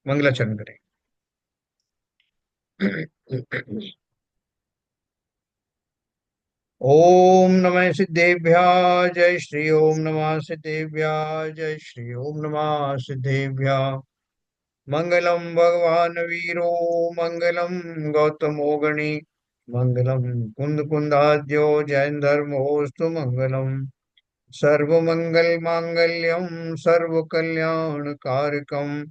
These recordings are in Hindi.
मंगलाचरण करें। ओम नमः सिद्धेभ्यः जय श्री ओम नमः सिद्धेभ्यः जय श्री ओम नमः सिद्धेभ्यः। मंगलम भगवान वीरो मंगलम गौतमो गणी मंगलम कुंद कुंदाद्यो जैन धर्मोस्तु मंगलम। सर्वमंगल मांगल्यम सर्व कल्याण कारकम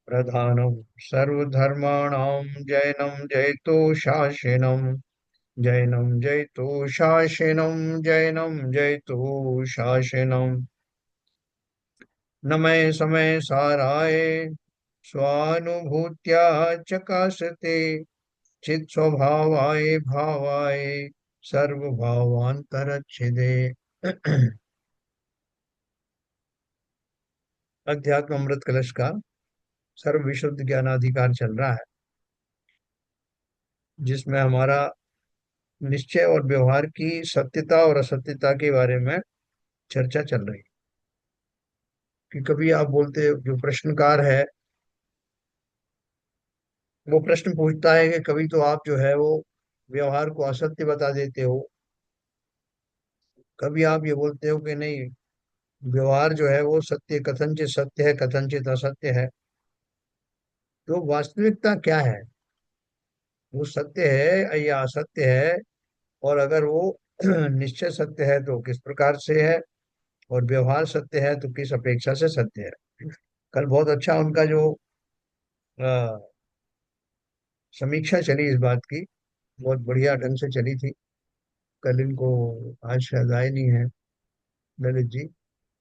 प्रधानम सर्वधर्माणां जैनम जयतो शासनम। जैनम जयतु शासनम जैनम जयतु शासनम। नमः समय साराय स्वानुभूत्या चकाशते चित स्वभावाय भावाय सर्वभावांतरच्छिदे। अध्यात्म अमृत कलश का सर्व विशुद्ध ज्ञानाधिकार चल रहा है, जिसमें हमारा निश्चय और व्यवहार की सत्यता और असत्यता के बारे में चर्चा चल रही है। कि कभी आप बोलते हो, जो प्रश्नकार है वो प्रश्न पूछता है कि कभी तो आप जो है वो व्यवहार को असत्य बता देते हो, कभी आप ये बोलते हो कि नहीं, व्यवहार जो है वो सत्य, कथनचित सत्य है कथनचित असत्य है। तो वास्तविकता क्या है? वो सत्य है या असत्य है? और अगर वो निश्चय सत्य है तो किस प्रकार से है, और व्यवहार सत्य है तो किस अपेक्षा से सत्य है। कल बहुत अच्छा उनका जो अ, समीक्षा चली इस बात की, बहुत बढ़िया ढंग से चली थी। कल इनको, आज शायद आए नहीं है ललित जी,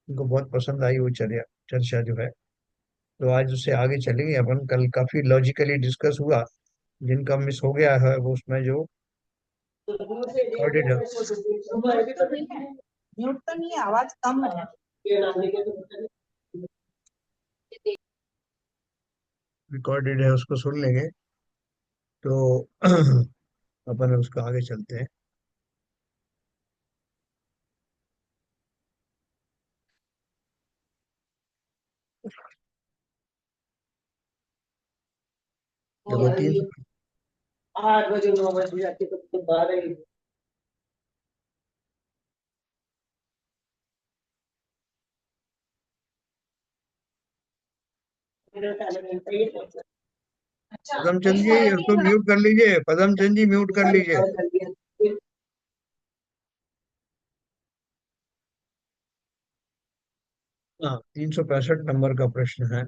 उनको बहुत पसंद आई वो चर्चा चर्चा जो है। तो आज उससे आगे चलेंगे अपन। कल काफी लॉजिकली डिस्कस हुआ, जिनका मिस हो गया है वो उसमें जो रिकॉर्डेड है। म्यूट तो नहीं है, आवाज कम है। रिकॉर्डेड है, उसको सुन लेंगे। तो अपन उसको आगे चलते हैं। देखो 300। 8 बजे 9 बजे जाके तो 12 ही। पदम चंद जी, उसको म्यूट कर लीजिए। पदम चंद जी, म्यूट कर लीजिए। हाँ, 365 नंबर का प्रश्न है।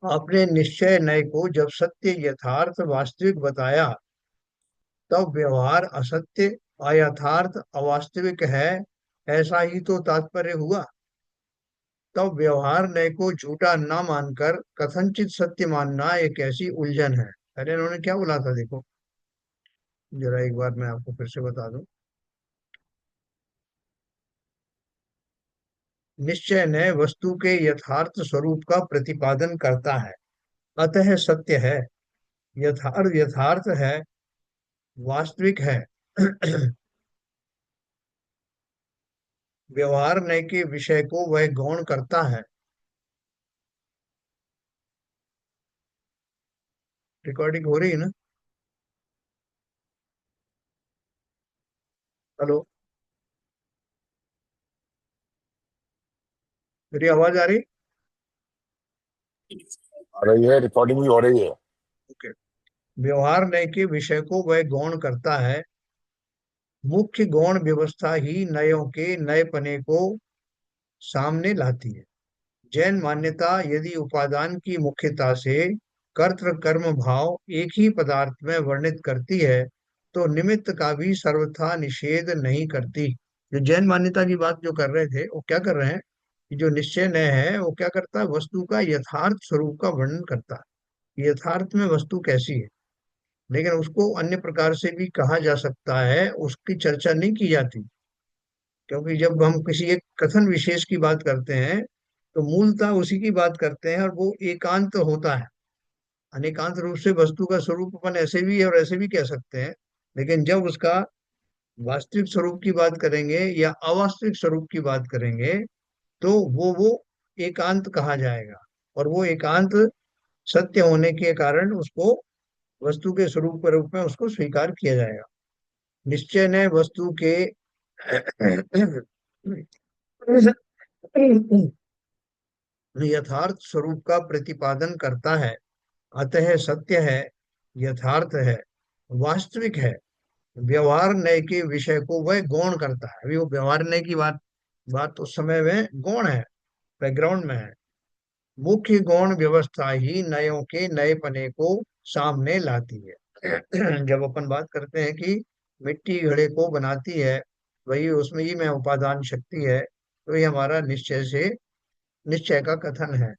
आपने निश्चय नय को जब सत्य यथार्थ वास्तविक बताया, तब व्यवहार असत्य अयथार्थ अवास्तविक है, ऐसा ही तो तात्पर्य हुआ। तब व्यवहार नय को झूठा ना मानकर कथनचित सत्य मानना एक ऐसी उलझन है। अरे इन्होंने क्या बोला था देखो, जरा एक बार मैं आपको फिर से बता दूं। निश्चय नय वस्तु के यथार्थ स्वरूप का प्रतिपादन करता है, अतः सत्य है, यथार्थ यथार्थ है, वास्तविक है। व्यवहार नय के विषय को वह गौण करता है। रिकॉर्डिंग हो रही है ना? हेलो, मेरी आवाज आ रही? आ रही है, रिकॉर्डिंग भी हो रही है। ओके। व्यवहार नय के विषय को वह गौण करता है, मुख्य गौण व्यवस्था ही नयों के नएपने को सामने लाती है। जैन मान्यता यदि उपादान की मुख्यता से कर्तृ कर्म भाव एक ही पदार्थ में वर्णित करती है, तो निमित्त का भी सर्वथा निषेध नहीं करती। जो जैन मान्यता की बात जो कर रहे थे, वो क्या कर रहे हैं कि जो निश्चय नय है वो क्या करता है, वस्तु का यथार्थ स्वरूप का वर्णन करता है, यथार्थ में वस्तु कैसी है। लेकिन उसको अन्य प्रकार से भी कहा जा सकता है, उसकी चर्चा नहीं की जाती। क्योंकि जब हम किसी एक कथन विशेष की बात करते हैं, तो मूलतः उसी की बात करते हैं, और वो एकांत होता है। अनेकांत रूप से वस्तु का स्वरूप अपन ऐसे भी और ऐसे भी कह सकते हैं। लेकिन जब उसका वास्तविक स्वरूप की बात करेंगे या अवास्तविक स्वरूप की बात करेंगे, तो वो एकांत कहा जाएगा। और वो एकांत सत्य होने के कारण उसको वस्तु के स्वरूप के रूप में उसको स्वीकार किया जाएगा। निश्चय ने वस्तु के यथार्थ स्वरूप का प्रतिपादन करता है, अतः सत्य है, यथार्थ है, वास्तविक है। व्यवहार न्याय के विषय को वह गौण करता है। अभी वो व्यवहार न्याय की बात बात उस समय में गौण है, बैकग्राउंड में है। मुख्य गौण व्यवस्था ही नयों के नएपने को सामने लाती है। जब अपन बात करते हैं कि मिट्टी घड़े को बनाती है, वही उसमें ही में उपादान शक्ति है, तो ये हमारा निश्चय का कथन है।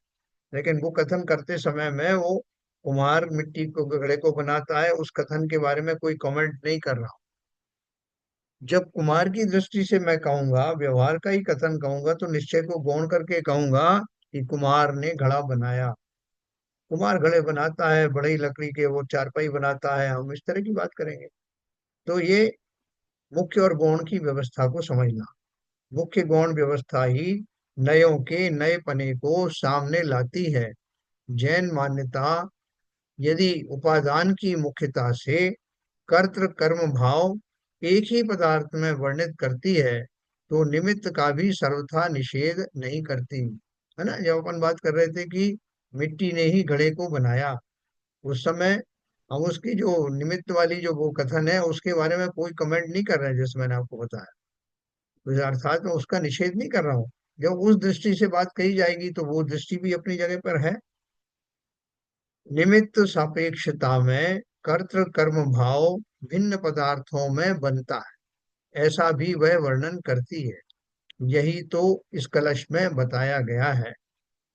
लेकिन वो कथन करते समय में वो कुम्हार मिट्टी को घड़े को बनाता है, उस कथन के बारे में कोई कमेंट नहीं कर रहा। जब कुमार की दृष्टि से मैं कहूंगा, व्यवहार का ही कथन कहूंगा, तो निश्चय को गौण करके कहूंगा कि कुमार ने घड़ा बनाया। कुमार घड़े बनाता है, बड़ी लकड़ी के वो चारपाई बनाता है, हम इस तरह की बात करेंगे। तो ये मुख्य और गौण की व्यवस्था को समझना। मुख्य गौण व्यवस्था ही नयों के नएपने को सामने लाती है। जैन मान्यता यदि उपादान की मुख्यता से कर्तृ कर्म भाव एक ही पदार्थ में वर्णित करती है, तो निमित्त का भी सर्वथा निषेध नहीं करती। है ना, जब अपन बात कर रहे थे कि मिट्टी ने ही घड़े को बनाया, उस समय हम उसकी जो निमित्त वाली जो वो कथन है उसके बारे में कोई कमेंट नहीं कर रहे हैं, जैसे मैंने आपको बताया। तो अर्थात मैं उसका निषेध नहीं कर रहा हूँ। जब उस दृष्टि से बात कही जाएगी तो वो दृष्टि भी अपनी जगह पर है। निमित्त सापेक्षता में कर्तृ कर्म भाव भिन्न पदार्थों में बनता है, ऐसा भी वह वर्णन करती है। यही तो इस कलश में बताया गया है।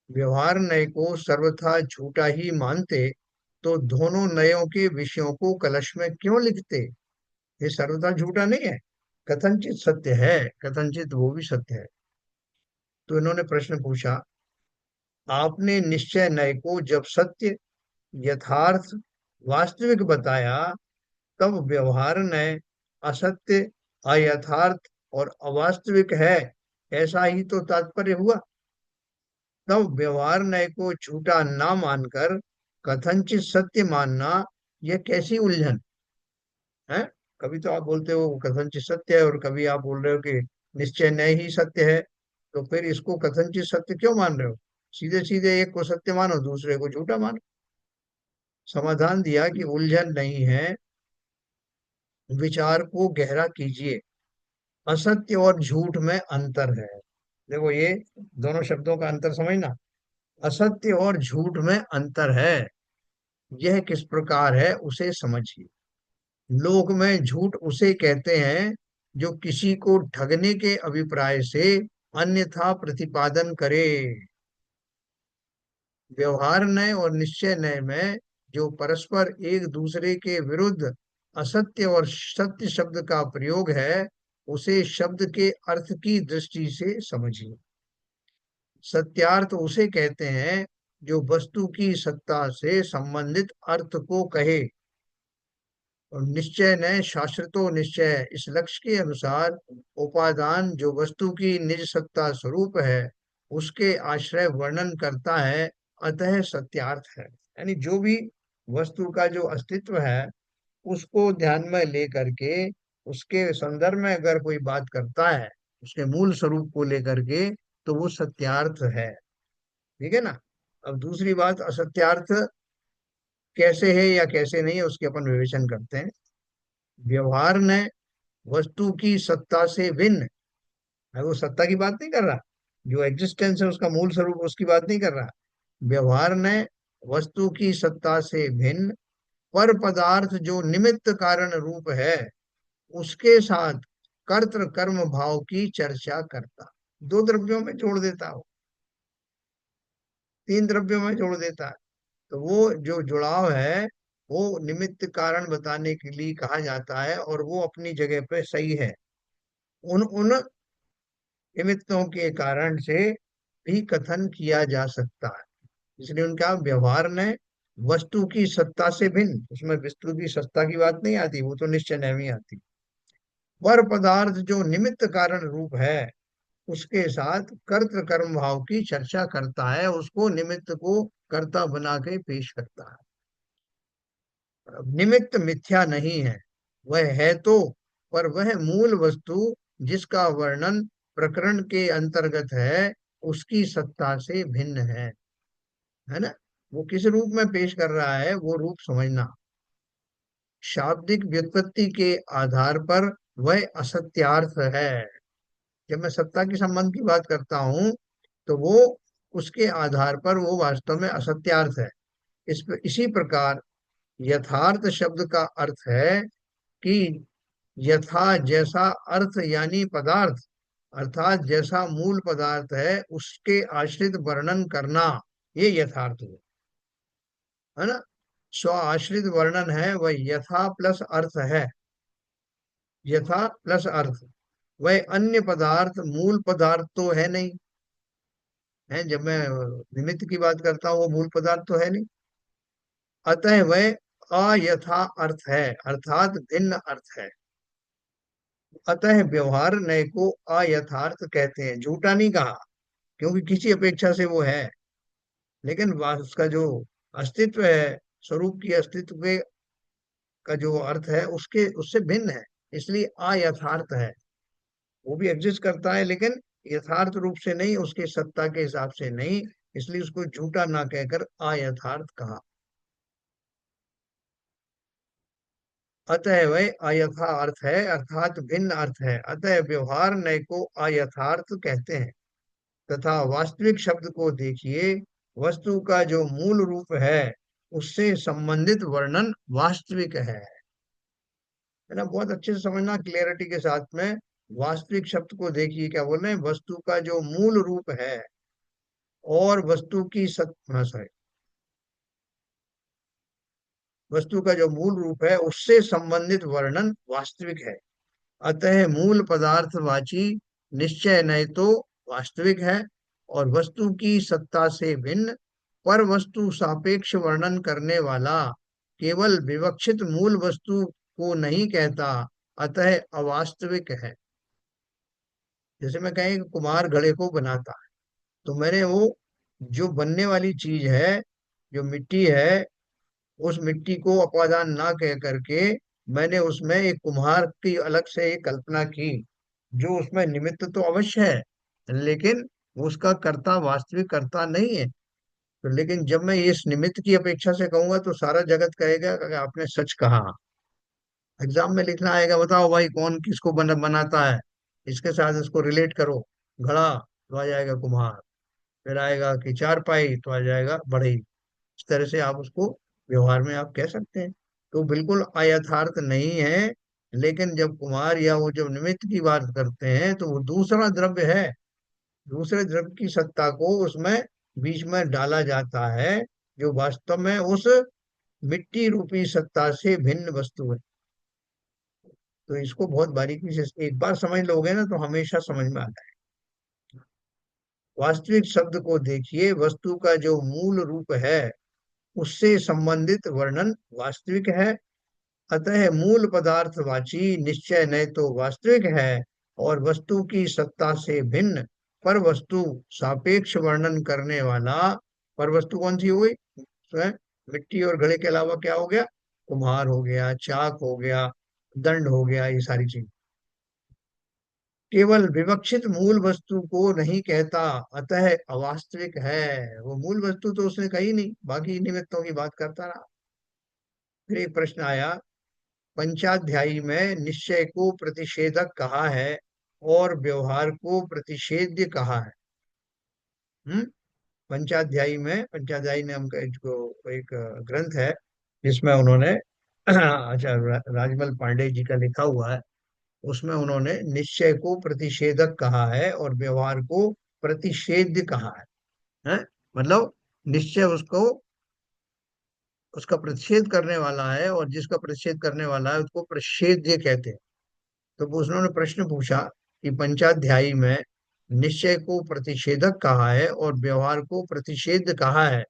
व्यवहार नय को सर्वथा झूठा ही मानते, तो दोनों नयों के विषयों को कलश में क्यों लिखते? ये सर्वथा झूठा नहीं है, कथनचित सत्य है, कथनचित वो भी सत्य है। तो इन्होंने प्रश्न पूछा, आपने निश्चय नय को जब सत्य, यथार्थ, वास्तविक बताया, तब व्यवहार नय असत्य, अयथार्थ और अवास्तविक है, ऐसा ही तो तात्पर्य हुआ। तब व्यवहार नय को झूठा ना मानकर कथनचित सत्य मानना, यह कैसी उलझन है? कभी तो आप बोलते हो कथनचित सत्य है, और कभी आप बोल रहे हो कि निश्चय नय ही सत्य है। तो फिर इसको कथनचित सत्य क्यों मान रहे हो? सीधे सीधे एक को सत्य मानो, दूसरे को झूठा मानो। समाधान दिया कि उलझन नहीं है, विचार को गहरा कीजिए। असत्य और झूठ में अंतर है। देखो ये दोनों शब्दों का अंतर समझना। असत्य और झूठ में अंतर है, यह किस प्रकार है उसे समझिए। लोक में झूठ उसे कहते हैं जो किसी को ठगने के अभिप्राय से अन्यथा प्रतिपादन करे। व्यवहार नय और निश्चय नय में जो परस्पर एक दूसरे के विरुद्ध असत्य और सत्य शब्द का प्रयोग है, उसे शब्द के अर्थ की दृष्टि से समझिए। सत्यार्थ उसे कहते हैं जो वस्तु की सत्ता से संबंधित अर्थ को कहे। और निश्चय ने शास्त्रो निश्चय, इस लक्ष्य के अनुसार उपादान जो वस्तु की निज सत्ता स्वरूप है, उसके आश्रय वर्णन करता है, अतः सत्यार्थ है। यानी जो भी वस्तु का जो अस्तित्व है उसको ध्यान में ले करके, उसके संदर्भ में अगर कोई बात करता है, उसके मूल स्वरूप को लेकर के, तो वो सत्यार्थ है। ठीक है ना। अब दूसरी बात, असत्यार्थ कैसे है या कैसे नहीं है उसके अपन विवेचन करते हैं। व्यवहार ने वस्तु की सत्ता से भिन्न है, वो सत्ता की बात नहीं कर रहा, जो एग्जिस्टेंस है उसका मूल स्वरूप उसकी बात नहीं कर रहा। व्यवहार ने वस्तु की सत्ता से भिन्न पर पदार्थ जो निमित्त कारण रूप है, उसके साथ कर्तृ कर्म भाव की चर्चा करता। दो द्रव्यों में जोड़ देता हो, तीन द्रव्यों में जोड़ देता है। तो वो जो जुड़ाव है वो निमित्त कारण बताने के लिए कहा जाता है, और वो अपनी जगह पे सही है। उन उन निमित्तों के कारण से भी कथन किया जा सकता है। इसलिए उनका व्यवहार ने वस्तु की सत्ता से भिन्न, उसमें वस्तु की सत्ता की बात नहीं आती, वो तो निश्चय नहीं आती। पर पदार्थ जो निमित्त कारण रूप है उसके साथ कर्त कर्म भाव की चर्चा करता है, उसको निमित्त को कर्ता बना के पेश करता है। निमित्त मिथ्या नहीं है, वह है तो, पर वह मूल वस्तु जिसका वर्णन प्रकरण के अंतर्गत है उसकी सत्ता से भिन्न है ना। वो किस रूप में पेश कर रहा है वो रूप समझना। शाब्दिक व्युत्पत्ति के आधार पर वह असत्यार्थ है। जब मैं सत्ता के संबंध की बात करता हूं तो वो उसके आधार पर वो वास्तव में असत्यार्थ है। इसी प्रकार यथार्थ शब्द का अर्थ है कि यथा जैसा अर्थ यानी पदार्थ, अर्थात जैसा मूल पदार्थ है उसके आश्रित वर्णन करना, ये यथार्थ है ना। स्व आश्रित वर्णन है वह यथा प्लस अर्थ है। यथा प्लस अर्थ, वह अन्य पदार्थ मूल पदार्थ तो है नहीं है। जब मैं निमित्त की बात करता हूँ वो मूल पदार्थ तो है नहीं। अतः वह अयथा अर्थ है, अर्थात भिन्न अर्थ है। अतः व्यवहार नय को अयथार्थ कहते हैं, झूठा नहीं कहा, क्योंकि किसी अपेक्षा से वो है, लेकिन उसका जो अस्तित्व है, स्वरूप की अस्तित्व के का जो अर्थ है उसके उससे भिन्न है, इसलिए अयथार्थ है। वो भी एग्जिस्ट करता है लेकिन यथार्थ रूप से नहीं, उसके सत्ता के हिसाब से नहीं, इसलिए उसको झूठा ना कहकर अयथार्थ कहा। अतः वह अयथा अर्थ है, अर्थात भिन्न अर्थ है। अतः व्यवहार नय को अयथार्थ कहते हैं। तथा वास्तविक शब्द को देखिए, वस्तु का जो मूल रूप है उससे संबंधित वर्णन वास्तविक है ना। बहुत अच्छे से समझना क्लियरिटी के साथ में। वास्तविक शब्द को देखिए, क्या बोल रहे हैं, वस्तु का जो मूल रूप है और वस्तु की सॉरी, वस्तु का जो मूल रूप है उससे संबंधित वर्णन वास्तविक है। अतः मूल पदार्थवाची निश्चय नय तो वास्तविक है, और वस्तु की सत्ता से भिन्न पर वस्तु सापेक्ष वर्णन करने वाला केवल विवक्षित मूल वस्तु को नहीं कहता, अतः अवास्तविक है। जैसे मैं कहें कि कुम्हार घड़े को बनाता है, तो मैंने वो जो बनने वाली चीज है, जो मिट्टी है, उस मिट्टी को अपादान ना कह करके मैंने उसमें एक कुम्हार की अलग से एक कल्पना की, जो उसमें निमित्त तो अवश्य है लेकिन उसका कर्ता वास्तविक कर्ता नहीं है। तो लेकिन जब मैं इस निमित्त की अपेक्षा से कहूंगा तो सारा जगत कहेगा कि आपने सच कहा। एग्जाम में लिखना आएगा, बताओ भाई कौन किसको बनाता है, इसके साथ इसको रिलेट करो। घड़ा तो आ जाएगा कुम्हार, फिर आएगा कि चारपाई तो आ जाएगा बढ़ई। इस तरह से आप उसको व्यवहार में आप कह सकते हैं। तो बिल्कुल अयथार्थ नहीं है, लेकिन जब कुमार या वो जब निमित्त की बात करते हैं तो वो दूसरा द्रव्य है, दूसरे द्रव्य की सत्ता को उसमें बीच में डाला जाता है, जो वास्तव में उस मिट्टी रूपी सत्ता से भिन्न वस्तु है। तो इसको बहुत बारीकी से एक बार समझ लोगे ना तो हमेशा समझ में आता है। वास्तविक शब्द को देखिए, वस्तु का जो मूल रूप है उससे संबंधित वर्णन वास्तविक है। अतः मूल पदार्थवाची निश्चय नय तो वास्तविक है, और वस्तु की सत्ता से भिन्न पर वस्तु सापेक्ष वर्णन करने वाला, पर वस्तु कौन सी हुई, स्वयं मिट्टी और घड़े के अलावा क्या हो गया, कुम्हार हो गया, चाक हो गया, दंड हो गया, ये सारी चीज केवल विवक्षित मूल वस्तु को नहीं कहता, अतः अवास्तविक है। वो मूल वस्तु तो उसने कही नहीं, बाकी निमित्तों की बात करता रहा। फिर एक प्रश्न आया, पंचाध्यायी में निश्चय को प्रतिषेधक कहा है और व्यवहार को प्रतिषेध्य कहा है। हम्म। पंचाध्यायी में, पंचाध्यायी ने हमका जो एक ग्रंथ है जिसमें उन्होंने आचार्य राजमल पांडे जी का लिखा हुआ है, उसमें उन्होंने निश्चय को प्रतिषेधक कहा है और व्यवहार को प्रतिषेध्य कहा है? मतलब निश्चय उसको, उसका प्रतिषेध करने वाला है, और जिसका प्रतिषेध करने वाला है उसको प्रतिषेध्य कहते हैं। तो उन्होंने प्रश्न पूछा कि पंचाध्यायी में निश्चय को प्रतिषेधक कहा है और व्यवहार को प्रतिषेध कहा है।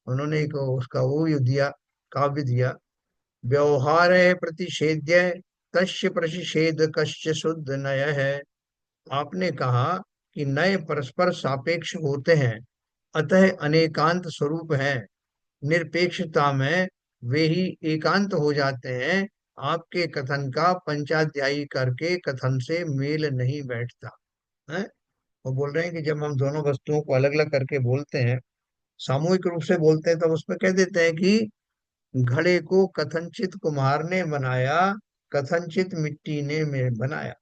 उन्होंने एक उसका वो दिया, काव्य दिया, व्यवहार है प्रतिषेध्य तस्य प्रतिषेध कश्च शुद्ध नय है। आपने कहा कि नए परस्पर सापेक्ष होते हैं, अतः अनेकांत स्वरूप है। निरपेक्षता में वे ही एकांत हो जाते हैं। आपके कथन का पंचाध्यायी करके कथन से मेल नहीं बैठता है। वो बोल रहे हैं कि जब हम दोनों वस्तुओं को अलग अलग करके बोलते हैं, सामूहिक रूप से बोलते हैं, तब उसमें कह देते हैं कि घड़े को कथनचित कुम्हार ने बनाया, कथनचित मिट्टी ने में बनाया।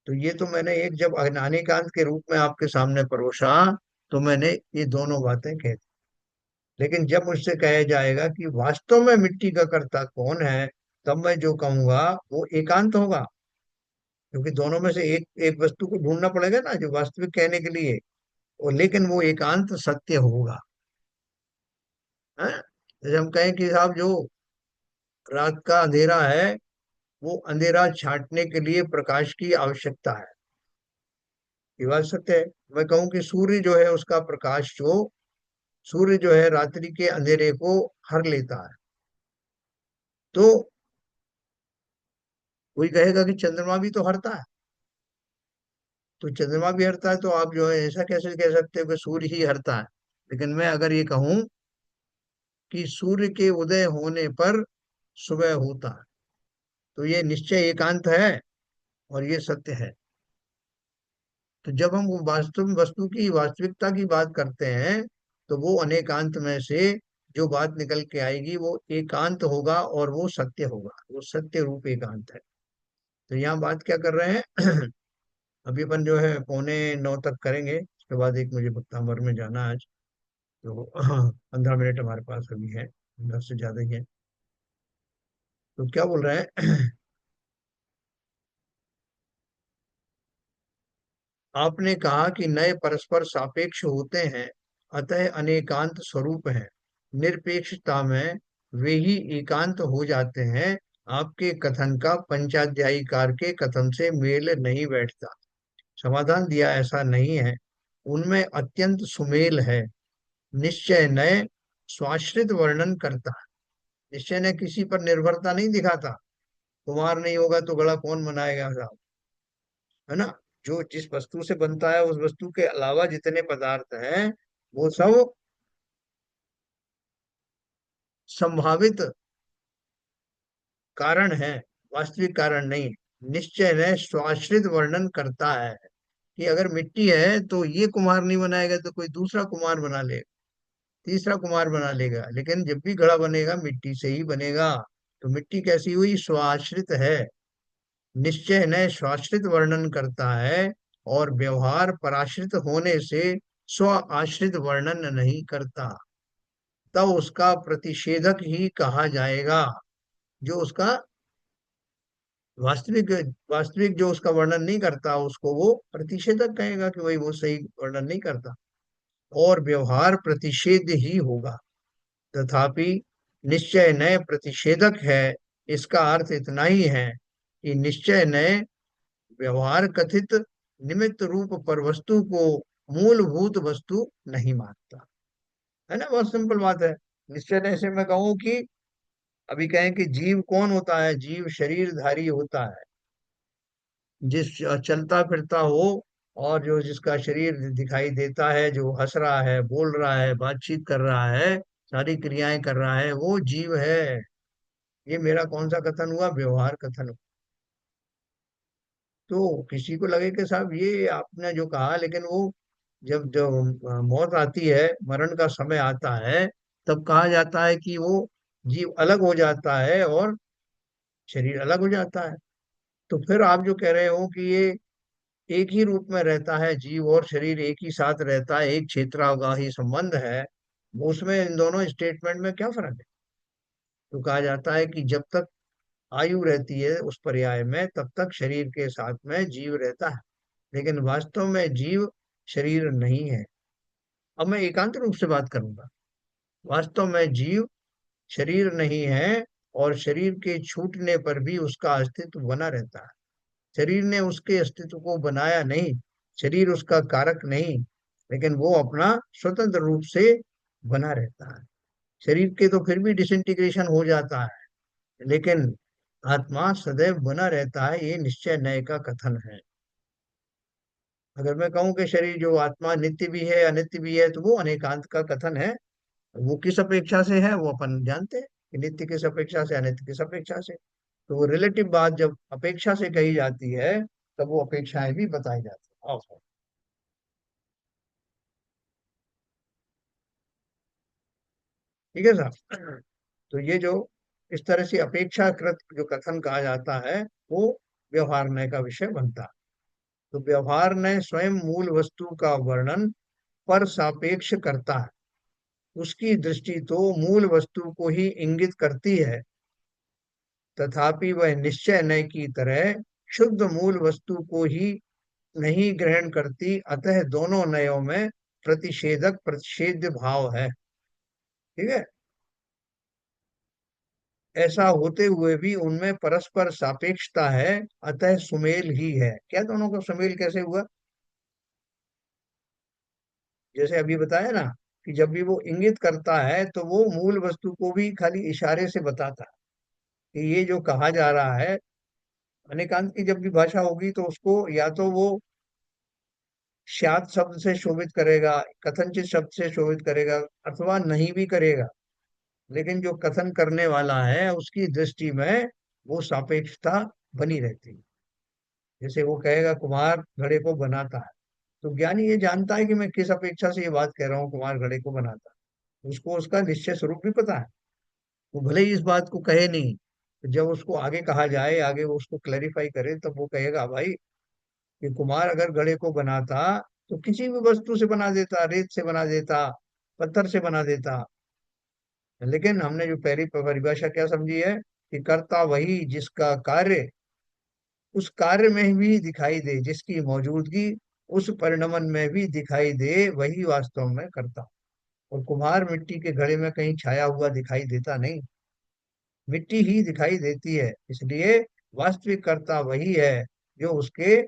तो ये तो मैंने एक जब अज्ञानिकांत के रूप में आपके सामने परोसा, तो मैंने ये दोनों बातें कह दी। लेकिन जब मुझसे कहा जाएगा कि वास्तव में मिट्टी का कर्ता कौन है, तब मैं जो कहूंगा वो एकांत होगा। क्योंकि दोनों में से एक एक वस्तु को ढूंढना पड़ेगा ना जो वास्तविक कहने के लिए, और लेकिन वो एकांत सत्य होगा। है, जैसे हम कहें कि साहब जो रात का अंधेरा है, वो अंधेरा छांटने के लिए प्रकाश की आवश्यकता है। ये बात सत्य है। मैं कहूँ कि सूर्य जो है उसका प्रकाश जो, सूर्य जो है रात्रि के अंधेरे को हर लेता है। तो कोई कहेगा कि चंद्रमा भी तो हरता है। तो चंद्रमा भी हरता है, तो आप जो है ऐसा कैसे कह सकते हो कि सूर्य ही हरता है। लेकिन मैं अगर ये कहूं कि सूर्य के उदय होने पर सुबह होता है, तो ये निश्चय एकांत है और ये सत्य है। तो जब हम वो वास्तव वस्तु की वास्तविकता की बात करते हैं, तो वो अनेकांत में से जो बात निकल के आएगी वो एकांत होगा और वो सत्य होगा, वो सत्य रूप एकांत है। तो यहाँ बात क्या कर रहे हैं अभी अपन जो है 8:45 तक करेंगे, उसके बाद एक मुझे भक्तामर में जाना है आज। तो 15 मिनट हमारे पास अभी है, 10 से ज्यादा ही है। तो क्या बोल रहे हैं आपने कहा कि नए परस्पर सापेक्ष होते हैं, अतः अनेकांत स्वरूप है। निरपेक्षता में वे ही एकांत हो जाते हैं। आपके कथन का पंचाध्यायीकार के कथन से मेल नहीं बैठता। समाधान दिया ऐसा नहीं है, उनमें अत्यंत सुमेल है। निश्चय नय स्वाश्रित वर्णन करता है। निश्चय ने किसी पर निर्भरता नहीं दिखाता। कुमार नहीं होगा तो घड़ा कौन बनाएगा साहब, है ना। जो जिस वस्तु से बनता है उस वस्तु के अलावा जितने पदार्थ हैं, वो सब संभावित कारण है, वास्तविक कारण नहीं। निश्चय ने स्वाश्रित वर्णन करता है कि अगर मिट्टी है तो ये कुम्हार नहीं बनाएगा तो कोई दूसरा कुम्हार बना लेगा, तीसरा कुम्हार बना लेगा, लेकिन जब भी घड़ा बनेगा मिट्टी से ही बनेगा। तो मिट्टी कैसी हुई, स्वाश्रित है। निश्चय ने स्वाश्रित वर्णन करता है और व्यवहार पराश्रित होने से स्व आश्रित वर्णन नहीं करता। तब उसका प्रतिषेधक ही कहा जाएगा। जो उसका वास्तविक वास्तविक जो उसका वर्णन नहीं करता उसको वो प्रतिषेधक कहेगा कि भाई वो सही वर्णन नहीं करता, और व्यवहार प्रतिषेध ही होगा। तथापि निश्चय नय प्रतिषेधक है। इसका अर्थ इतना ही है कि निश्चय नय व्यवहार कथित निमित्त रूप पर वस्तु को मूलभूत वस्तु नहीं मानता। है ना, बहुत सिंपल बात है। निश्चय नय से मैं कहूं कि अभी कहें कि जीव कौन होता है, जीव शरीरधारी होता है। जिस चलता फिरता हो और जो जिसका शरीर दिखाई देता है, जो हंस रहा है, बोल रहा है, बातचीत कर रहा है, सारी क्रियाएं कर रहा है, वो जीव है। ये मेरा कौन सा कथन हुआ, व्यवहार कथन। तो किसी को लगे कि साहब ये आपने जो कहा, लेकिन वो जब जब मौत आती है, मरण का समय आता है, तब कहा जाता है कि वो जीव अलग हो जाता है और शरीर अलग हो जाता है। तो फिर आप जो कह रहे हो कि ये एक ही रूप में रहता है, जीव और शरीर एक ही साथ रहता है, एक क्षेत्रावगाही संबंध है, उसमें इन दोनों स्टेटमेंट में क्या फर्क है। तो कहा जाता है कि जब तक आयु रहती है उस पर्याय में, तब तक शरीर के साथ में जीव रहता है, लेकिन वास्तव में जीव शरीर नहीं है। अब मैं एकांत रूप से बात करूंगा। वास्तव में जीव शरीर नहीं है, और शरीर के छूटने पर भी उसका अस्तित्व बना रहता है। शरीर ने उसके अस्तित्व को बनाया नहीं, शरीर उसका कारक नहीं, लेकिन वो अपना स्वतंत्र रूप से बना रहता है। शरीर के तो फिर भी डिसइंटीग्रेशन हो जाता है, लेकिन आत्मा सदैव बना रहता है, ये निश्चय नय का कथन है। अगर मैं कहूं कि शरीर जो आत्मा नित्य भी है अनित्य भी है, तो वो अनेकांत का कथन है। वो किस अपेक्षा से है वो अपन जानते हैं कि नित्य किस अपेक्षा से, अनित्य किस अपेक्षा से। तो वो रिलेटिव बात जब अपेक्षा से कही जाती है, तब वो अपेक्षाएं भी बताई जाती है। आओ। ठीक है साहब। तो ये जो इस तरह से अपेक्षाकृत जो कथन कहा जाता है, वो व्यवहार न्याय का विषय बनता है। तो व्यवहार न्याय स्वयं मूल वस्तु का वर्णन पर सापेक्ष करता है। उसकी दृष्टि तो मूल वस्तु को ही इंगित करती है, तथापि वह निश्चय न्याय की तरह शुद्ध मूल वस्तु को ही नहीं ग्रहण करती। अतः दोनों नयों में प्रतिषेधक प्रतिषेध भाव है। ठीक है। ऐसा होते हुए भी उनमें परस्पर सापेक्षता है, अतः सुमेल ही है। क्या दोनों का सुमेल कैसे हुआ? जैसे अभी बताया ना, कि जब भी वो इंगित करता है तो वो मूल वस्तु को भी खाली इशारे से बताता है कि ये जो कहा जा रहा है। अनेकांत की जब भी भाषा होगी तो उसको या तो वो स्यात् शब्द से शोभित करेगा, कथनचित शब्द से शोभित करेगा, अथवा नहीं भी करेगा। लेकिन जो कथन करने वाला है उसकी दृष्टि में वो सापेक्षता बनी रहती है। जैसे वो कहेगा कुम्हार घड़े को बनाता है, तो ज्ञानी ये जानता है कि मैं किस अपेक्षा से ये बात कह रहा हूँ, कुम्हार घड़े को बनाता है। उसको उसका निश्चय स्वरूप भी पता है। वो भले ही इस बात को कहे नहीं, तो जब उसको आगे कहा जाए, आगे वो उसको क्लैरिफाई करे, तब वो कहेगा भाई कि कुम्हार अगर घड़े को बनाता तो किसी भी वस्तु से बना देता, रेत से बना देता, पत्थर से बना देता। लेकिन हमने जो पहली परिभाषा क्या समझी है कि कर्ता वही जिसका कार्य उस कार्य में भी दिखाई दे, जिसकी मौजूदगी उस परिणमन में भी दिखाई दे, वही वास्तव में कर्ता। और कुम्हार मिट्टी के घड़े में कहीं छाया हुआ दिखाई देता नहीं, मिट्टी ही दिखाई देती है। इसलिए वास्तविक कर्ता वही है जो उसके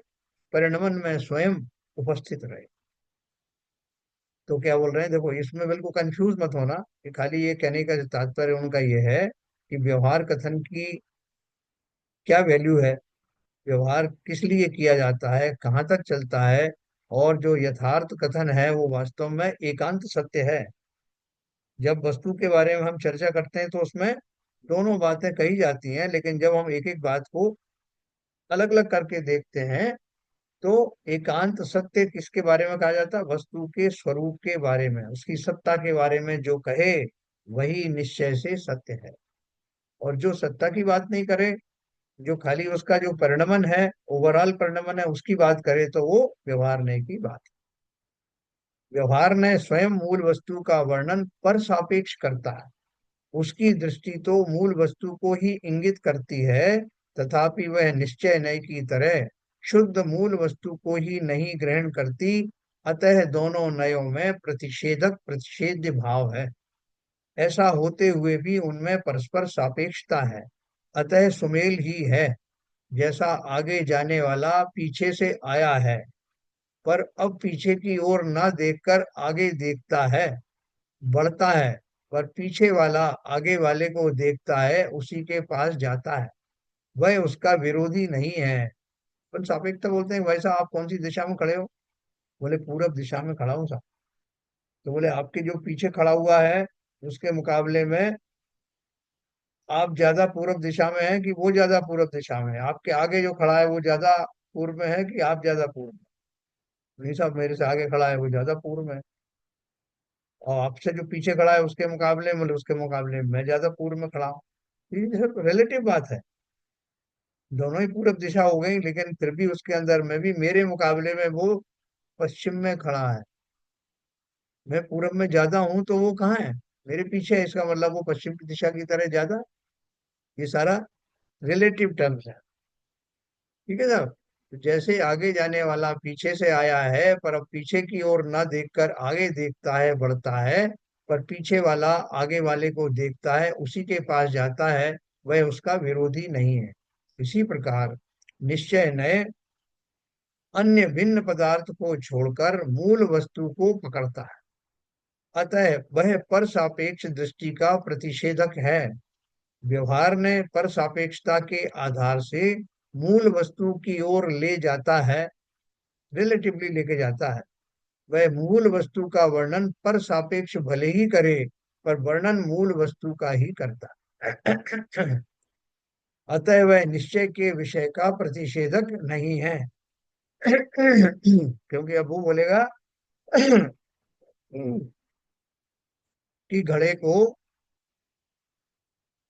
परिणमन में स्वयं उपस्थित रहे। तो क्या बोल रहे हैं, देखो इसमें बिल्कुल कंफ्यूज मत होना कि खाली ये कहने का तात्पर्य उनका ये है कि व्यवहार कथन की क्या वैल्यू है, व्यवहार किस लिए किया जाता है, कहाँ तक चलता है, और जो यथार्थ कथन है वो वास्तव में एकांत सत्य है। जब वस्तु के बारे में हम चर्चा करते हैं तो उसमें दोनों बातें कही जाती हैं, लेकिन जब हम एक एक बात को अलग अलग करके देखते हैं, तो एकांत सत्य किसके बारे में कहा जाता है? वस्तु के स्वरूप के बारे में, उसकी सत्ता के बारे में जो कहे वही निश्चय से सत्य है। और जो सत्ता की बात नहीं करे, जो खाली उसका जो परिणमन है, ओवरऑल परिणमन है, उसकी बात करे, तो वो व्यवहार न्याय की बात है। व्यवहार न्याय स्वयं मूल वस्तु का वर्णन पर सापेक्ष करता है। उसकी दृष्टि तो मूल वस्तु को ही इंगित करती है, तथापि वह निश्चय न्याय की तरह शुद्ध मूल वस्तु को ही नहीं ग्रहण करती। अतः दोनों नयों में प्रतिषेधक प्रतिषेध भाव है। ऐसा होते हुए भी उनमें परस्पर सापेक्षता है, अतः सुमेल ही है। जैसा आगे जाने वाला पीछे से आया है, पर अब पीछे की ओर न देखकर आगे देखता है, बढ़ता है, पर पीछे वाला आगे वाले को देखता है, उसी के पास जाता है, वह उसका विरोधी नहीं है। पर सापेक्षता बोलते हैं वैसा आप कौन सी दिशा में खड़े हो? बोले पूरब दिशा में खड़ा हूँ साहब। तो बोले आपके जो पीछे खड़ा हुआ है उसके मुकाबले में आप ज्यादा पूरब दिशा में है कि वो ज्यादा पूरब दिशा में है? आपके आगे जो खड़ा है वो ज्यादा पूर्व में है कि आप ज्यादा पूर्व में? नहीं साहब, मेरे से आगे खड़ा है वो ज्यादा पूर्व में है, और आपसे जो पीछे खड़ा है उसके मुकाबले में, उसके मुकाबले में मैं ज्यादा पूर्व में खड़ा हूँ। ये सब रिलेटिव बात है। दोनों ही पूरब दिशा हो गई, लेकिन फिर भी उसके अंदर में भी मेरे मुकाबले में वो पश्चिम में खड़ा है। मैं पूरब में ज्यादा हूं तो वो कहाँ है? मेरे पीछे है, इसका मतलब वो पश्चिम की दिशा की तरह ज्यादा। ये सारा रिलेटिव टर्म्स है। ठीक है साहब। तो जैसे आगे जाने वाला पीछे से आया है, पर अब पीछे की ओर ना देखकर आगे देखता है, बढ़ता है, पर पीछे वाला आगे वाले को देखता है, उसी के पास जाता है, वह उसका विरोधी नहीं है। इसी प्रकार निश्चय नए अन्य भिन्न पदार्थ को छोड़कर मूल वस्तु को पकड़ता है। अतः वह पर सापेक्ष दृष्टि का प्रतिषेधक है। व्यवहार ने पर सापेक्षता के आधार से मूल वस्तु की ओर ले जाता है, रिलेटिवली लेके जाता है। वह मूल वस्तु का वर्णन पर सापेक्ष भले ही करे, पर वर्णन मूल वस्तु का ही करता है। अतः वह निश्चय के विषय का प्रतिषेधक नहीं है। क्योंकि अब वो बोलेगा कि घड़े को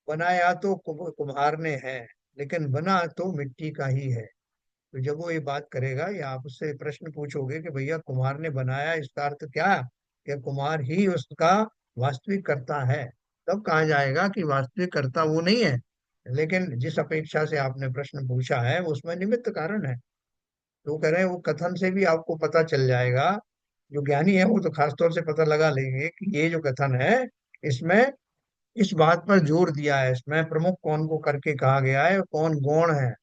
बनाया तो कुम्हार ने है, लेकिन बना तो मिट्टी का ही है। तो जब वो ये बात करेगा या आप उससे प्रश्न पूछोगे कि भैया कुम्हार ने बनाया, इसका अर्थ क्या, कि कुम्हार ही उसका वास्तविक कर्ता है, तब कहा जाएगा कि वास्तविक कर्ता वो नहीं है, लेकिन जिस अपेक्षा से आपने प्रश्न पूछा है उसमें निमित्त कारण है। तो वो कह रहे हैं वो कथन से भी आपको पता चल जाएगा। जो ज्ञानी है वो तो खास तौर से पता लगा लेंगे कि ये जो कथन है, इसमें इस बात पर जोर दिया है, इसमें प्रमुख कौन को करके कहा गया है, कौन गौण है।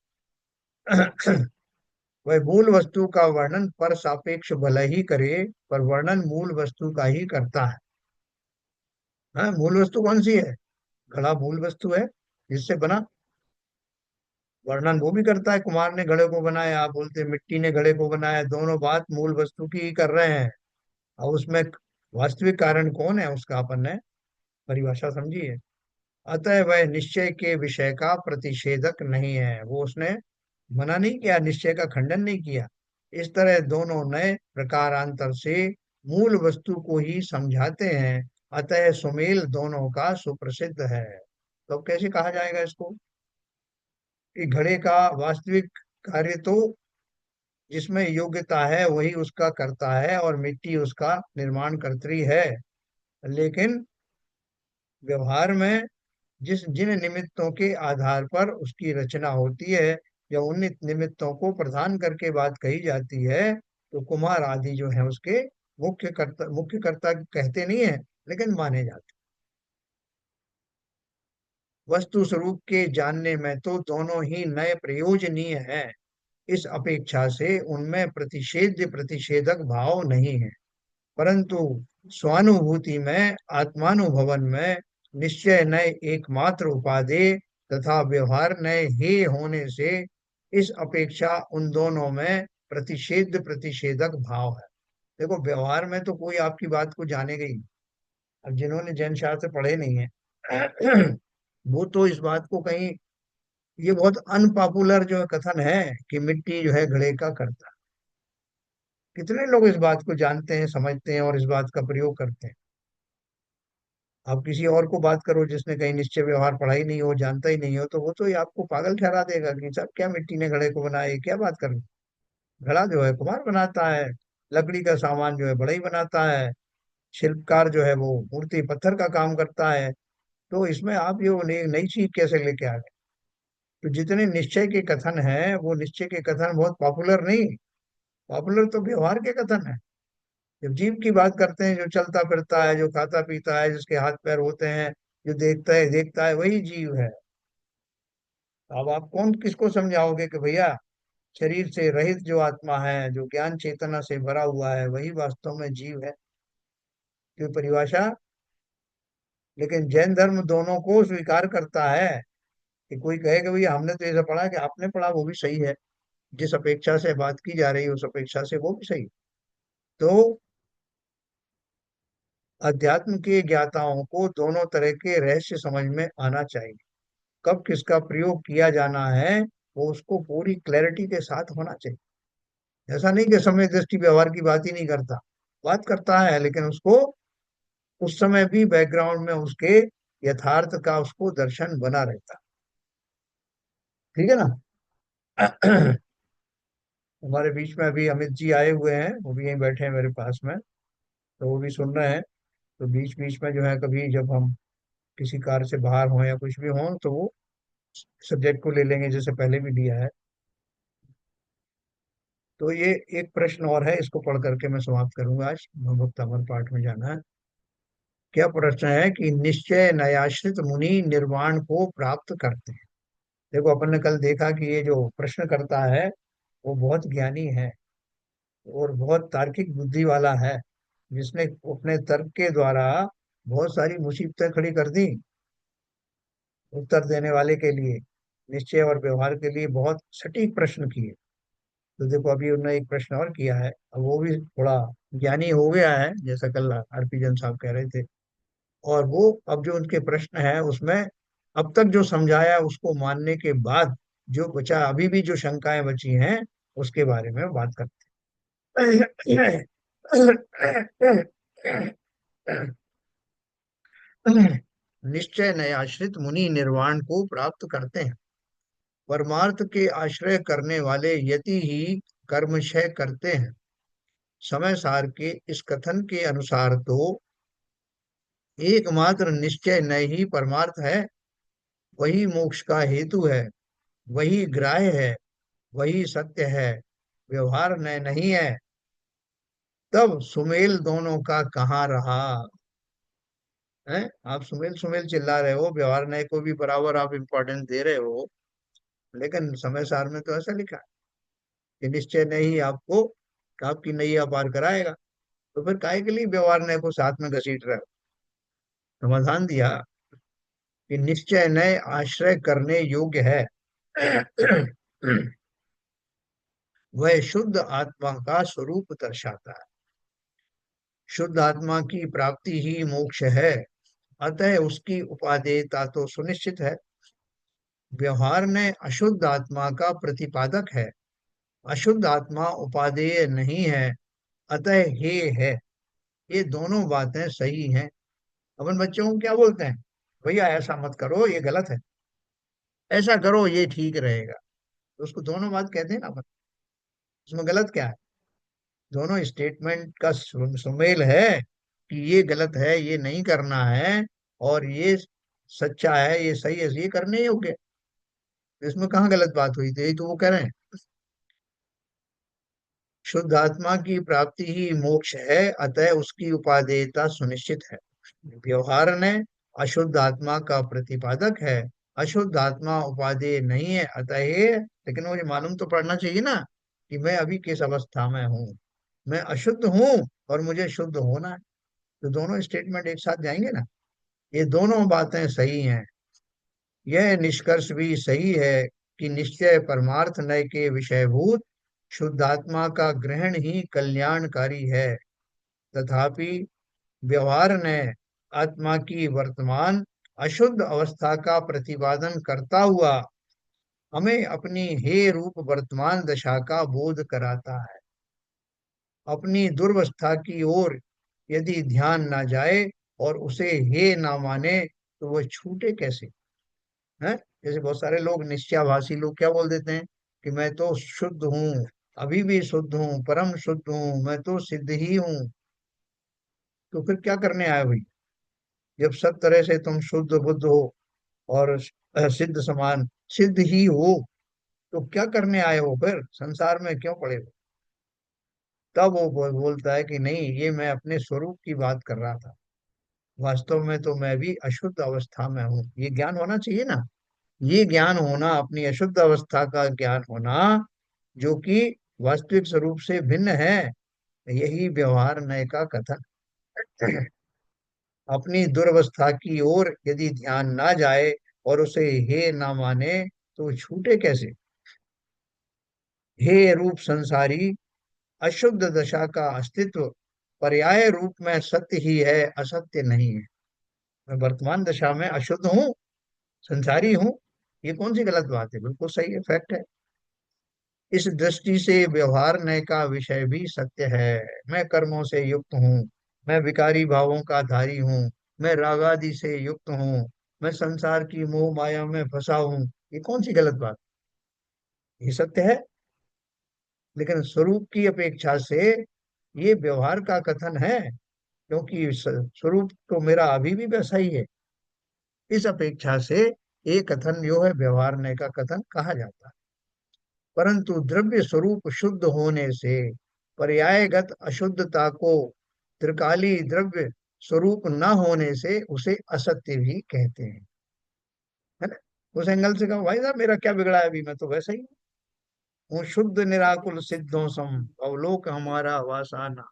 वह मूल वस्तु का वर्णन पर सापेक्ष भले ही करे, पर वर्णन मूल वस्तु का ही करता है। हाँ, मूल वस्तु कौन सी है? घड़ा मूल वस्तु है जिससे बना। वर्णन वो भी करता है, कुमार ने घड़े को बनाया, आप बोलते हैं मिट्टी ने घड़े को बनाया, दोनों बात मूल वस्तु की ही कर रहे हैं। अब उसमें वास्तविक कारण कौन है उसका अपन ने परिभाषा समझी है। अतः वह निश्चय के विषय का प्रतिषेधक नहीं है, वो उसने मना नहीं किया, निश्चय का खंडन नहीं किया। इस तरह दोनों नए प्रकारांतर से मूल वस्तु को ही समझाते हैं। अतः सुमेल दोनों का सुप्रसिद्ध है। तो अब कैसे कहा जाएगा इसको कि घड़े का वास्तविक कार्य तो जिसमें योग्यता है वही उसका करता है और मिट्टी उसका निर्माण कर्त्री है, लेकिन व्यवहार में जिस जिन निमित्तों के आधार पर उसकी रचना होती है या उन निमित्तों को प्रधान करके बात कही जाती है, तो कुम्हार आदि जो है उसके मुख्य कर्ता कहते नहीं है, लेकिन माने जाते। वस्तु स्वरूप के जानने में तो दोनों ही नए प्रयोजनीय हैं। इस अपेक्षा से उनमें प्रतिषेध प्रतिषेधक भाव नहीं है, परंतु स्वानुभूति में आत्मानुभवन में निश्चय नए एकमात्र उपादेय तथा व्यवहार नए हे होने से इस अपेक्षा उन दोनों में प्रतिषेध प्रतिषेधक भाव है। देखो व्यवहार में तो कोई आपकी बात को जानेगा ही नहीं। अब जिन्होंने जैन शास्त्र पढ़े नहीं है वो तो इस बात को कहीं, ये बहुत अनपॉपुलर जो है कथन है कि मिट्टी जो है घड़े का करता। कितने लोग इस बात को जानते हैं, समझते हैं और इस बात का प्रयोग करते हैं। आप किसी और को बात करो जिसने कहीं निश्चय व्यवहार पढ़ा ही नहीं हो, जानता ही नहीं हो, तो वो तो ये आपको पागल ठहरा देगा कि साहब क्या मिट्टी ने घड़े को बनाया, ये क्या बात कर रहे हो? घड़ा जो है कुम्हार बनाता है, लकड़ी का सामान जो है बढ़ई बनाता है, शिल्पकार जो है वो मूर्ति पत्थर का काम करता है। तो इसमें आप ये नई नई चीज कैसे लेके आ गए? तो जितने निश्चय के कथन है वो निश्चय के कथन बहुत पॉपुलर नहीं, पॉपुलर तो व्यवहार के कथन है। जब जीव की बात करते हैं, जो चलता फिरता है, जो खाता पीता है, जिसके हाथ पैर होते हैं, जो देखता है वही जीव है। अब आप कौन किसको समझाओगे कि भैया शरीर से रहित जो आत्मा है, जो ज्ञान चेतना से भरा हुआ है, वही वास्तव में जीव है? तो परिभाषा, लेकिन जैन धर्म दोनों को स्वीकार करता है। कि कोई कहे कि भैया हमने तो ऐसा पढ़ा, कि आपने पढ़ा वो भी सही है, जिस अपेक्षा से बात की जा रही है उस अपेक्षा से वो भी सही है। तो अध्यात्म के ज्ञाताओं को दोनों तरह के रहस्य समझ में आना चाहिए। कब किसका प्रयोग किया जाना है वो उसको पूरी क्लैरिटी के साथ होना चाहिए। ऐसा नहीं कि समय दृष्टि व्यवहार की बात ही नहीं करता, बात करता है, लेकिन उसको उस समय भी बैकग्राउंड में उसके यथार्थ का उसको दर्शन बना रहता। ठीक है ना? हमारे बीच में अभी अमित जी आए हुए हैं, वो भी यहीं बैठे हैं मेरे पास में, तो वो भी सुन रहे हैं। तो बीच बीच में जो है कभी जब हम किसी कार्य से बाहर हों या कुछ भी हों तो वो सब्जेक्ट को ले लेंगे, जैसे पहले भी लिया है। तो ये एक प्रश्न और है, इसको पढ़ करके मैं समाप्त करूंगा आज, भक्त अमर पाठ में जाना है। क्या प्रश्न है कि निश्चय नयाश्रित मुनि निर्वाण को प्राप्त करते हैं। देखो अपन ने कल देखा कि ये जो प्रश्न करता है वो बहुत ज्ञानी है और बहुत तार्किक बुद्धि वाला है, जिसने अपने तर्क के द्वारा बहुत सारी मुसीबतें खड़ी कर दी। उत्तर देने वाले के लिए, निश्चय और व्यवहार के लिए बहुत सटीक प्रश्न किए। तो देखो अभी उन्होंने एक प्रश्न और किया है, अब वो भी थोड़ा ज्ञानी हो गया है, जैसा कल हरपिजन साहब कह रहे थे। और वो अब जो उनके प्रश्न है उसमें अब तक जो समझाया उसको मानने के बाद जो बचा, अभी भी जो शंकाएं बची हैं उसके बारे में बात करते हैं। निश्चय नए आश्रित मुनि निर्वाण को प्राप्त करते हैं। परमार्थ के आश्रय करने वाले यति ही कर्मक्षय करते हैं। समय सार के इस कथन के अनुसार तो एकमात्र निश्चय नय ही परमार्थ है, वही मोक्ष का हेतु है, वही ग्राह्य है, वही सत्य है, व्यवहार नय नहीं है। तब सुमेल दोनों का कहाँ रहा है? आप सुमेल सुमेल चिल्ला रहे हो, व्यवहार नय को भी बराबर आप इम्पोर्टेंस दे रहे हो, लेकिन समय सार में तो ऐसा लिखा है कि निश्चय नहीं आपको, आपकी नैया पार कराएगा। तो फिर काहे के लिए व्यवहार नय को साथ में घसीट रहे हो? समाधान दिया कि निश्चय नय आश्रय करने योग्य है। वह शुद्ध आत्मा का स्वरूप दर्शाता है। शुद्ध आत्मा की प्राप्ति ही मोक्ष है, अतः उसकी उपादेयता तो सुनिश्चित है। व्यवहार में अशुद्ध आत्मा का प्रतिपादक है, अशुद्ध आत्मा उपादेय नहीं है, अतः हे है। ये दोनों बातें सही हैं। अपन बच्चों को क्या बोलते हैं? भैया ऐसा मत करो, ये गलत है, ऐसा करो ये ठीक रहेगा। तो उसको दोनों बात कहते हैं ना अपन। उसमें गलत क्या है? दोनों स्टेटमेंट का सुमेल है कि ये गलत है, ये नहीं करना है, और ये सच्चा है, ये सही है, ये करने योग्य है। तो इसमें कहाँ गलत बात हुई? तो यही तो वो कह रहे हैं, शुद्ध आत्मा की प्राप्ति ही मोक्ष है, अतः उसकी उपादेयता सुनिश्चित है। व्यवहार ने अशुद्ध आत्मा का प्रतिपादक है, अशुद्ध आत्मा उपादेय नहीं है, अतः ये, लेकिन मुझे मालूम तो पड़ना चाहिए ना कि मैं अभी किस अवस्था में हूँ। मैं अशुद्ध हूँ और मुझे शुद्ध होना है। तो दोनों स्टेटमेंट एक साथ जाएंगे ना। ये दोनों बातें सही हैं। यह निष्कर्ष भी सही है कि निश्चय परमार्थ नय के विषयभूत शुद्धात्मा का ग्रहण ही कल्याणकारी है। तथापि व्यवहार ने आत्मा की वर्तमान अशुद्ध अवस्था का प्रतिपादन करता हुआ हमें अपनी हे रूप वर्तमान दशा का बोध कराता है। अपनी दुर्वस्था की ओर यदि ध्यान ना जाए और उसे हे ना माने तो वह छूटे कैसे? है, जैसे बहुत सारे लोग निश्चयाभासी लोग क्या बोल देते हैं कि मैं तो शुद्ध हूँ, अभी भी शुद्ध हूँ, परम शुद्ध हूँ, मैं तो सिद्ध ही हूँ। तो फिर क्या करने आए भाई? जब सब तरह से तुम शुद्ध बुद्ध हो और सिद्ध समान सिद्ध ही हो, तो क्या करने आए हो? फिर संसार में क्यों पड़े हो? तब वो बोलता है कि नहीं, ये मैं अपने स्वरूप की बात कर रहा था, वास्तव में तो मैं भी अशुद्ध अवस्था में हूँ। ये ज्ञान होना चाहिए ना। ये ज्ञान होना, अपनी अशुद्ध अवस्था का ज्ञान होना, जो कि वास्तविक स्वरूप से भिन्न है, यही व्यवहार नय का कथन। अपनी दुर्वस्था की ओर यदि ध्यान ना जाए और उसे हे ना माने तो छूटे कैसे? हे रूप संसारी, अशुद्ध दशा का अस्तित्व पर्याय रूप में सत्य ही है, असत्य नहीं है। मैं वर्तमान दशा में अशुद्ध हूँ, संसारी हूँ, ये कौन सी गलत बात है? बिल्कुल सही है, फैक्ट है। इस दृष्टि से व्यवहार नय का विषय भी सत्य है। मैं कर्मों से युक्त हूँ, मैं विकारी भावों का धारी हूँ, मैं रागादि से युक्त हूँ, मैं संसार की मोह माया में फंसा हूँ, ये कौन सी गलत बात? ये सत्य है। लेकिन स्वरूप की अपेक्षा से ये व्यवहार का कथन है, क्योंकि स्वरूप तो मेरा अभी भी वैसा ही है। इस अपेक्षा से ये कथन जो है व्यवहार नय का कथन कहा जाता है। परंतु द्रव्य स्वरूप शुद्ध होने से पर्यायगत अशुद्धता को त्रिकाली द्रव्य स्वरूप न होने से उसे असत्य भी कहते हैं। है ना? उस एंगल से कहा भाई साहब मेरा क्या बिगड़ा है, अभी मैं तो वैसा ही हूँ, शुद्ध निराकुल सिद्धों सम, अवलोक हमारा वासाना,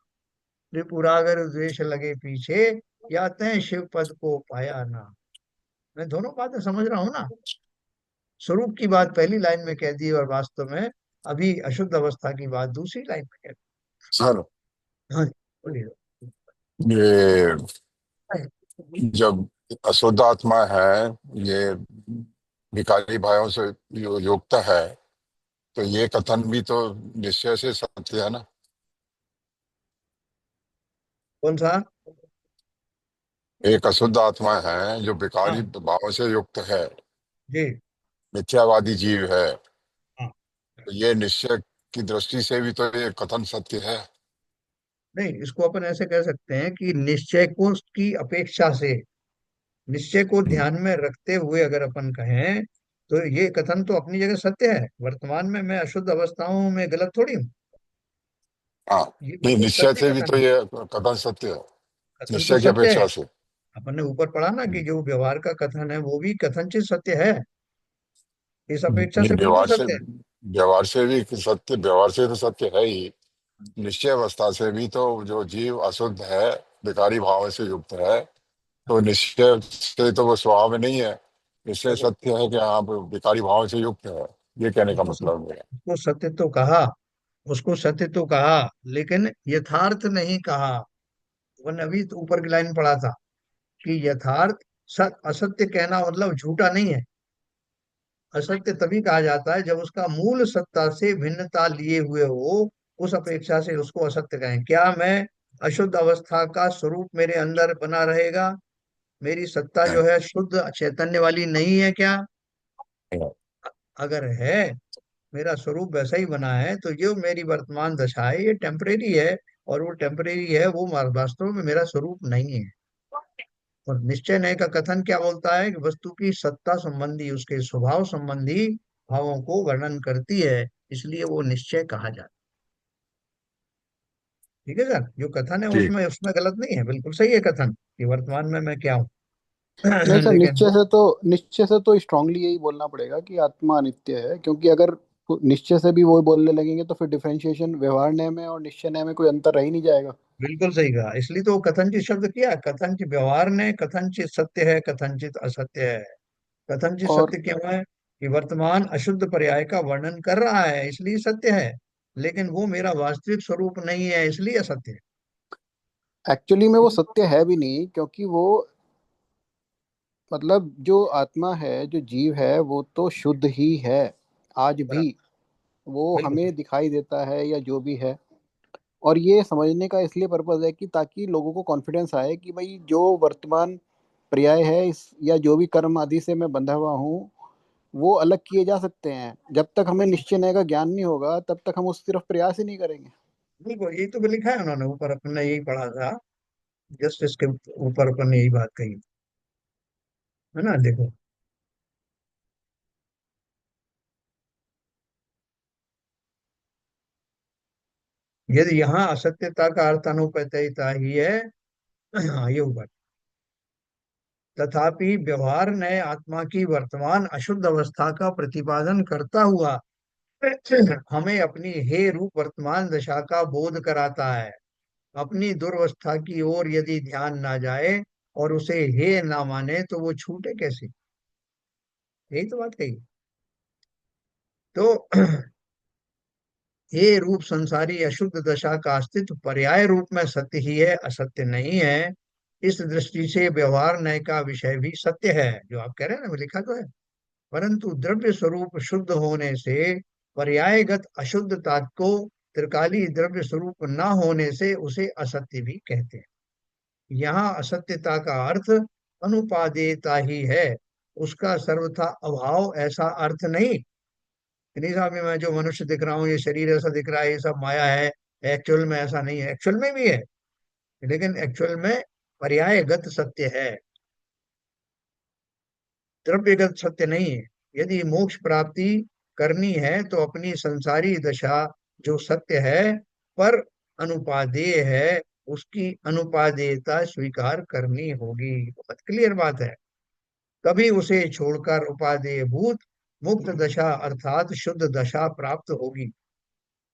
त्रिपुरागर द्वेष लगे पीछे, या तय शिव पद को पाया ना। मैं दोनों बातें समझ रहा हूँ ना। स्वरूप की बात पहली लाइन में कह दी और वास्तव में अभी अशुद्ध अवस्था की बात दूसरी लाइन में कह सर, दी। हाँ जी, बोलिए। ये जब अशुद्ध आत्मा है, ये भिखारी भाइयों से युक्त है, तो ये कथन भी तो निश्चय से सत्य है ना। कौन सा? एक अशुद्ध आत्मा है जो भिखारी हाँ भाव से युक्त है, जी। मिथ्यावादी जीव है, हाँ। तो ये निश्चय की दृष्टि से भी तो ये कथन सत्य है। नहीं, इसको अपन ऐसे कह सकते हैं कि निश्चय को की अपेक्षा से, निश्चय को हम्म, ध्यान में रखते हुए अगर अपन कहें तो ये कथन तो अपनी जगह सत्य है। वर्तमान में मैं अशुद्ध अवस्थाओं में गलत थोड़ी हूँ। हाँ। ये नहीं, बिल्कुल निश्चय सत्य से भी कथन तो है। ये कथन सत्य है, कथन तो निश्चय की सत्य है। अपेक्षा से। अपन ने ऊपर पढ़ा ना कि हम्म, जो व्यवहार का कथन है वो भी कथनचित सत्य है। इस अपेक्षा नहीं, से बिल्कुल सत्य है। व्यवहार से भी सत्य, व्यवहार से तो सत्य है ही। निश्चय अवस्था से भी तो जो जीव अशुद्ध है, विकारी भाव से युक्त है, तो निश्चय से तो वो स्वभाव में नहीं है। निश्चय देखो, सत्य है कि हाँ वो विकारी भाव से युक्त है, ये कहने का उसको सत्य, मतलब है। उसको सत्य तो कहा, उसको सत्य तो कहा, लेकिन यथार्थ नहीं कहा। वन अभी तो ऊपर की लाइन पढ़ा था कि यथार्थ, असत्य कहना मतलब झूठा नहीं है। असत्य तभी कहा जाता है जब उसका मूल सत्ता से भिन्नता लिए हुए हो। उस अपेक्षा से उसको असत्य कहें। क्या मैं अशुद्ध अवस्था का स्वरूप मेरे अंदर बना रहेगा? मेरी सत्ता जो है शुद्ध चैतन्य वाली नहीं है क्या? अगर है, मेरा स्वरूप वैसा ही बना है, तो जो मेरी वर्तमान दशा है ये टेम्परेरी है। और वो टेम्परेरी है, वो वास्तव में मेरा स्वरूप नहीं है। और निश्चय नय का कथन क्या बोलता है कि वस्तु की सत्ता संबंधी, उसके स्वभाव संबंधी भावों को वर्णन करती है, इसलिए वो निश्चय कहा जाता है। ठीक है सर, जो कथन है ठीक। उसमें उसमें गलत नहीं है, बिल्कुल सही है कथन कि वर्तमान में मैं क्या हूँ। नहीं सर, लेकिन वो निश्चय से तो स्ट्रांगली यही बोलना पड़ेगा कि आत्मा अनित्य है, क्योंकि अगर निश्चय से भी वो बोलने लगेंगे तो फिर डिफरेंशिएशन व्यवहार न्याय में और निश्चय न्याय में कोई अंतर रह ही नहीं जाएगा। बिल्कुल सही कहा, इसलिए तो वो कथनचित शब्द किया। कथनचित व्यवहार ने कथनचित सत्य है, कथनचित असत्य है। कथनचित और सत्य क्यों है? कि वर्तमान अशुद्ध पर्याय का वर्णन कर रहा है, इसलिए सत्य है। लेकिन वो मेरा वास्तविक स्वरूप नहीं है, इसलिए असत्य है। एक्चुअली में वो सत्य है भी नहीं, क्योंकि वो मतलब जो आत्मा है, जो जीव है, वो तो शुद्ध ही है आज भी। बराबर। वो बिल्कुल हमें दिखाई देता है या जो भी है। और ये समझने का इसलिए पर्पज है कि ताकि लोगों को कॉन्फिडेंस आए कि भाई जो वर्तमान पर्याय है इस या जो भी कर्म आदि से मैं बंधा हुआ हूँ, वो अलग किए जा सकते हैं। जब तक हमें निश्चय न्याय का ज्ञान नहीं होगा तब तक हम उस तरफ प्रयास ही नहीं करेंगे। बिल्कुल, यही तो लिखा है उन्होंने ऊपर, अपन ने यही पढ़ा था। जस्ट इसके ऊपर अपन ने यही बात कही है ना, देखो। यदि यहाँ असत्यता का अर्थ अनुपैतयता ही है। हाँ, ये ऊपर। तथापि व्यवहार नए आत्मा की वर्तमान अशुद्ध अवस्था का प्रतिपादन करता हुआ हमें अपनी हे रूप वर्तमान दशा का बोध कराता है। अपनी दुर्वस्था की ओर यदि ध्यान ना जाए और उसे हे ना माने तो वो छूटे कैसे? यही तो बात कही। तो हे रूप संसारी अशुद्ध दशा का अस्तित्व पर्याय रूप में सत्य ही है, असत्य नहीं है। इस दृष्टि से व्यवहार न्याय का विषय भी सत्य है, जो आप कह रहे हैं ना, वो लिखा तो है। परंतु द्रव्य स्वरूप शुद्ध होने से पर्यायगत अशुद्धता को त्रिकाली द्रव्य स्वरूप न होने से उसे असत्य भी कहते हैं। यहाँ असत्यता का अर्थ अनुपादेयता ही है, उसका सर्वथा अभाव ऐसा अर्थ नहीं। नहीं साहब, मैं जो मनुष्य दिख रहा हूँ, ये शरीर ऐसा दिख रहा है, ये सब माया है। एक्चुअल में ऐसा नहीं है, एक्चुअल में भी है, लेकिन एक्चुअल में पर्यायगत सत्य है, द्रव्यगत सत्य नहीं है। यदि मोक्ष प्राप्ति करनी है तो अपनी संसारी दशा जो सत्य है पर अनुपादेय है, उसकी अनुपादेयता स्वीकार करनी होगी। बहुत क्लियर बात है। कभी उसे छोड़कर उपादेय भूत मुक्त दशा अर्थात शुद्ध दशा प्राप्त होगी।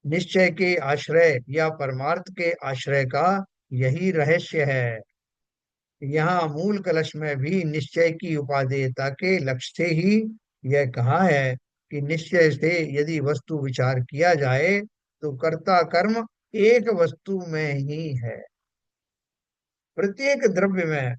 निश्चय के आश्रय या परमार्थ के आश्रय का यही रहस्य है। यहाँ मूल कलश में भी निश्चय की उपादेयता के लक्ष्य से ही यह कहा है कि निश्चय से यदि वस्तु विचार किया जाए तो कर्ता कर्म एक वस्तु में ही है। प्रत्येक द्रव्य में,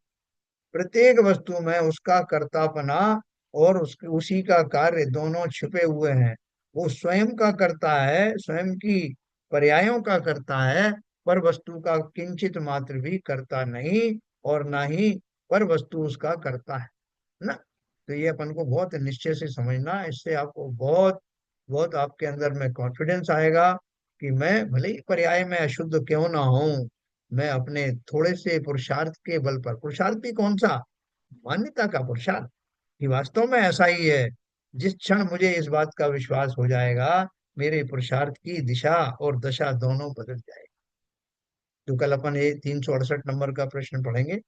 प्रत्येक वस्तु में उसका कर्तापना और उसी का कार्य दोनों छिपे हुए हैं। वो स्वयं का करता है, स्वयं की पर्यायों का करता है, पर वस्तु का किंचित मात्र भी करता नहीं, और ना ही पर वस्तु उसका करता है ना। तो ये अपन को बहुत निश्चय से समझना है। इससे आपको बहुत बहुत आपके अंदर में कॉन्फिडेंस आएगा कि मैं भले ही पर्याय में अशुद्ध क्यों ना हूं, मैं अपने थोड़े से पुरुषार्थ के बल पर, पुरुषार्थ भी कौन सा, मान्यता का पुरुषार्थ, कि वास्तव में ऐसा ही है। जिस क्षण मुझे इस बात का विश्वास हो जाएगा, मेरे पुरुषार्थ की दिशा और दशा दोनों बदल जाएगी। तो कल अपन ये 368 नंबर का प्रश्न पढ़ेंगे,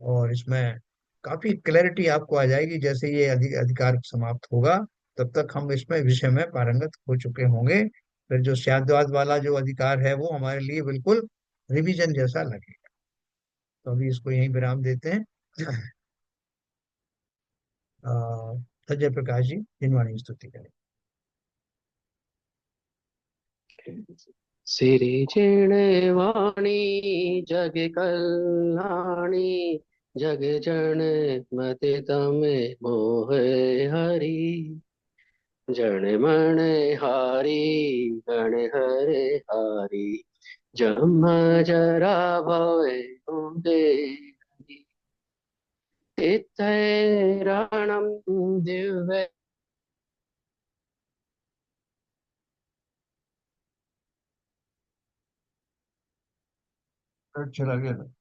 और इसमें काफी क्लैरिटी आपको आ जाएगी। जैसे ये अधिकार समाप्त होगा, तब तक हम इसमें विषय में पारंगत हो चुके होंगे। फिर जो स्याद्वाद वाला जो अधिकार है वो हमारे लिए बिल्कुल रिवीजन जैसा लगेगा। तो अभी इसको यहीं विराम देते हैं। अ, अजय प्रकाश जी जिनवाणी स्तुति करें। सिरिचेण वाणी जग कल्याणी जग जन मति तमे मोहे हरि जन मन हारी गण हरे हारी जम जरा भवे मुंदे इतैरणं दिव्य चला गया।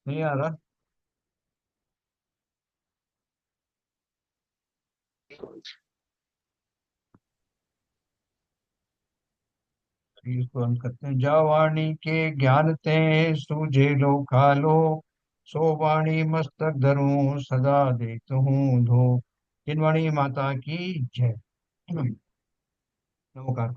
नहीं आ रहा। इसको हम करते हैं। जा वाणी के ज्ञान ते सूझे लो खालो, सो वाणी मस्तक धरूं सदा देत हूँ धो। जिनवाणी माता की जय। नमस्कार।